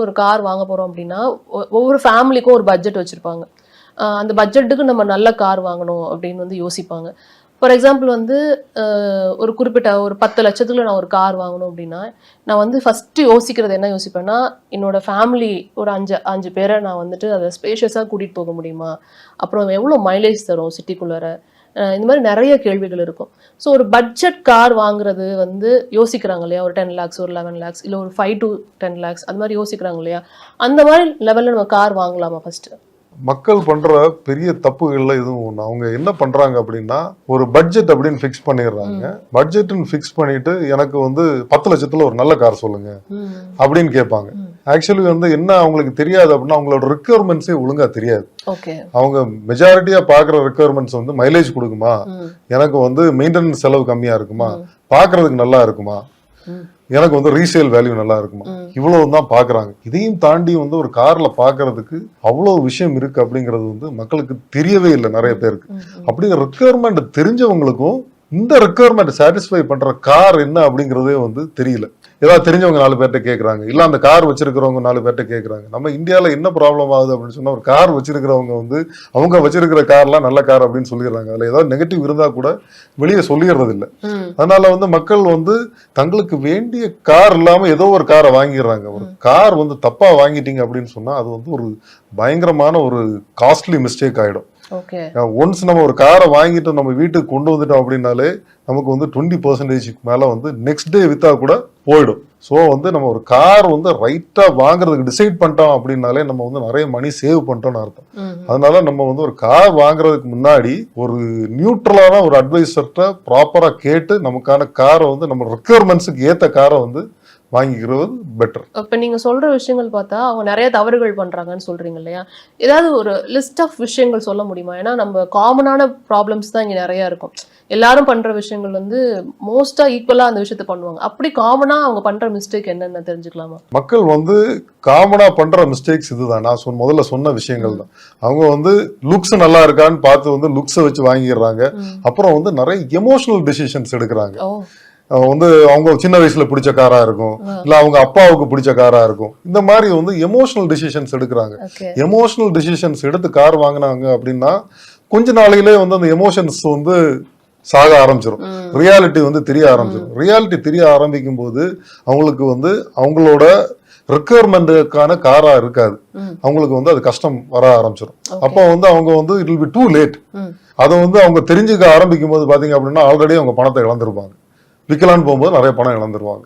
ஒரு கார் வாங்க போறோம் அப்படின்னா ஒவ்வொரு ஃபேமிலிக்கும் ஒரு பட்ஜெட் வச்சிருப்பாங்க. அந்த பட்ஜெட்டுக்கு நம்ம நல்ல கார் வாங்கணும் அப்படின்னு வந்து யோசிப்பாங்க. ஃபார் எக்ஸாம்பிள் வந்து ஒரு குறிப்பிட்ட ஒரு 10 லட்சத்துல நான் ஒரு கார் வாங்கணும் அப்படின்னா, நான் வந்து ஃபர்ஸ்ட் யோசிக்கிறது என்ன யோசிப்பேன்னா, என்னோட ஃபேமிலி ஒரு 5 பேரை நான் வந்துட்டு அதை ஸ்பேஷியஸா கூட்டிட்டு போக முடியுமா? அப்புறம் எவ்வளோ மைலேஜ் தரும் சிட்டிக்குள்ளார? இந்த மாதிரி நிறைய கேள்விகள் இருக்கும். ஸோ ஒரு பட்ஜெட் கார் வாங்குறது வந்து யோசிக்கிறாங்க இல்லையா? ஒரு 10 lakhs, ஒரு 11 lakhs, இல்லை ஒரு 5 to 10 lakhs அது மாதிரி யோசிக்கிறாங்க இல்லையா? அந்த மாதிரி லெவலில் நம்ம கார் வாங்கலாமா ஃபர்ஸ்ட்? மக்கள் பண்ற பெரிய தப்புகள்ல இதுவும் ஒண்ணு. அவங்க என்ன பண்றாங்க அப்படின்னா, ஒரு பட்ஜெட் அப்படின்னு ஃபிக்ஸ் பண்ணிடுறாங்க. பட்ஜெட்னு ஃபிக்ஸ் பண்ணிட்டு எனக்கு வந்து 10 லட்சத்துல ஒரு நல்ல கார் சொல்லுங்க அப்படின்னு கேட்பாங்க. ஆக்சுவலி வந்து என்ன அவங்களுக்கு தெரியாது அப்படின்னா, அவங்களோட ரெக்குயர்மெண்ட்ஸே ஒழுங்கா தெரியாது. அவங்க மெஜாரிட்டியா பாக்குற ரெக்குயர்மெண்ட்ஸ் வந்து மைலேஜ் கொடுக்குமா, எனக்கு வந்து மெயின்டெனன்ஸ் செலவு கம்மியா இருக்குமா, பாக்குறதுக்கு நல்லா இருக்குமா, எனக்கு வந்து ரீசேல் வேல்யூ நல்லா இருக்குமா, இவ்வளவுதான் பாக்குறாங்க. இதையும் தாண்டி வந்து ஒரு கார்ல பாக்குறதுக்கு அவ்வளவு விஷயம் இருக்கு அப்படிங்கிறது வந்து மக்களுக்கு தெரியவே இல்லை நிறைய பேருக்கு. அப்படிங்கிற ரெக்குயர்மெண்ட் தெரிஞ்சவங்களுக்கும் இந்த ரெக்குயர்மெண்ட் சாட்டிஸ்ஃபை பண்ற கார் என்ன அப்படிங்கறதே வந்து தெரியல. ஏதாவது தெரிஞ்சவங்க 4 பேர்ட்ட கேட்கறாங்க, இல்ல அந்த கார் வச்சிருக்கிறவங்க 4 பேர்ட்ட கேட்கறாங்க. நம்ம இந்தியால என்ன ப்ராப்ளம் ஆகுது அப்படின்னு சொன்னா, ஒரு கார் வச்சிருக்கிறவங்க வந்து அவங்க வச்சிருக்கிற கார்லாம் நல்ல கார் அப்படின்னு சொல்லிடுறாங்க. அதுல ஏதாவது நெகட்டிவ் இருந்தா கூட வெளியே சொல்லிடுறது இல்லை. அதனால வந்து மக்கள் வந்து தங்களுக்கு வேண்டிய கார் இல்லாம ஏதோ ஒரு காரை வாங்கிடுறாங்க. ஒரு கார் வந்து தப்பா வாங்கிட்டீங்க அப்படின்னு சொன்னா அது வந்து ஒரு பயங்கரமான ஒரு காஸ்ட்லி மிஸ்டேக் ஆயிடும். ஒன்ஸ் நம்ம ஒரு காரை வாங்கிட்டு நம்ம வீட்டுக்கு கொண்டு வந்துட்டோம் அப்படின்னாலே நமக்கு வந்து 20% மேல வந்து நெக்ஸ்ட் டே வித்தா கூட போயிடும். ஸோ வந்து நம்ம ஒரு கார் வந்து ரைட்டா வாங்குறதுக்கு டிசைட் பண்ணிட்டோம் அப்படின்னாலே நம்ம வந்து நிறைய மணி சேவ் பண்ணிட்டோம்னு அர்த்தம். அதனால நம்ம வந்து ஒரு கார் வாங்குறதுக்கு முன்னாடி ஒரு நியூட்ரலான ஒரு அட்வைசர்கிட்ட ப்ராப்பரா கேட்டு நமக்கான காரை வந்து நம்ம ரெக்குயர்மெண்ட்ஸுக்கு ஏத்த காரை வந்து வாங்கிக்கிறது பெட்டர். இப்ப நீங்க சொல்ற விஷயங்கள் பார்த்தா அவங்க நிறைய தவறுகள் பண்றாங்கன்னு சொல்றீங்க இல்லையா? ஏதாவது ஒரு லிஸ்ட் ஆஃப் விஷயங்கள் சொல்ல முடியுமா? ஏன்னா நம்ம காமனான ப்ராப்ளம்ஸ் தான் இங்க நிறைய இருக்கும். எல்லாரும் பண்ற விஷயங்கள் வந்து மோஸ்டா ஈக்குவலா அந்த விஷயத்த பண்ணுவாங்க. அப்படி காமனா அவங்க பண்ற மிஸ்டேக் என்னன்னு தெரிஞ்சுக்கலாமா? மக்கள் வந்து காமனா பண்ற மிஸ்டேக்ஸ் இதுதான். நான் முதல்ல சொன்ன விஷயங்கள் தான். அவங்க வந்து லுக்ஸ் நல்லா இருக்கான்னு பார்த்து வந்து லுக்ஸை வச்சு வாங்கிடுறாங்க. அப்புறம் வந்து நிறைய எமோஷனல் டெசிஷன்ஸ் எடுக்கிறாங்க. வந்து அவங்க சின்ன வயசுல பிடிச்ச காரா இருக்கும், இல்ல அவங்க அப்பாவுக்கு பிடிச்ச காரா இருக்கும். இந்த மாதிரி வந்து எமோஷனல் டிசிஷன்ஸ் எடுக்கிறாங்க. எமோஷனல் டிசிஷன்ஸ் எடுத்து கார் வாங்கினாங்க அப்படின்னா கொஞ்ச நாளையிலே வந்து அந்த எமோஷன்ஸ் வந்து சாக ஆரம்பிச்சிடும். ரியாலிட்டி வந்து தெரிய ஆரம்பிச்சிடும். ரியாலிட்டி தெரிய ஆரம்பிக்கும் போது அவங்களுக்கு வந்து அவங்களோட ரெக்குயர்மெண்ட்டுக்கான காரா இருக்காது. அவங்களுக்கு வந்து அது கஷ்டம் வர ஆரம்பிச்சிடும். அப்போ வந்து அவங்க வந்து it will be too late. அதை வந்து அவங்க தெரிஞ்சுக்க ஆரம்பிக்கும் போது பாத்தீங்க அப்படின்னா ஆல்ரெடி அவங்க பணத்தை இழந்திருப்பாங்க. விற்கலான்னு போகும்போது நிறைய பணம் இழந்துருவாங்க.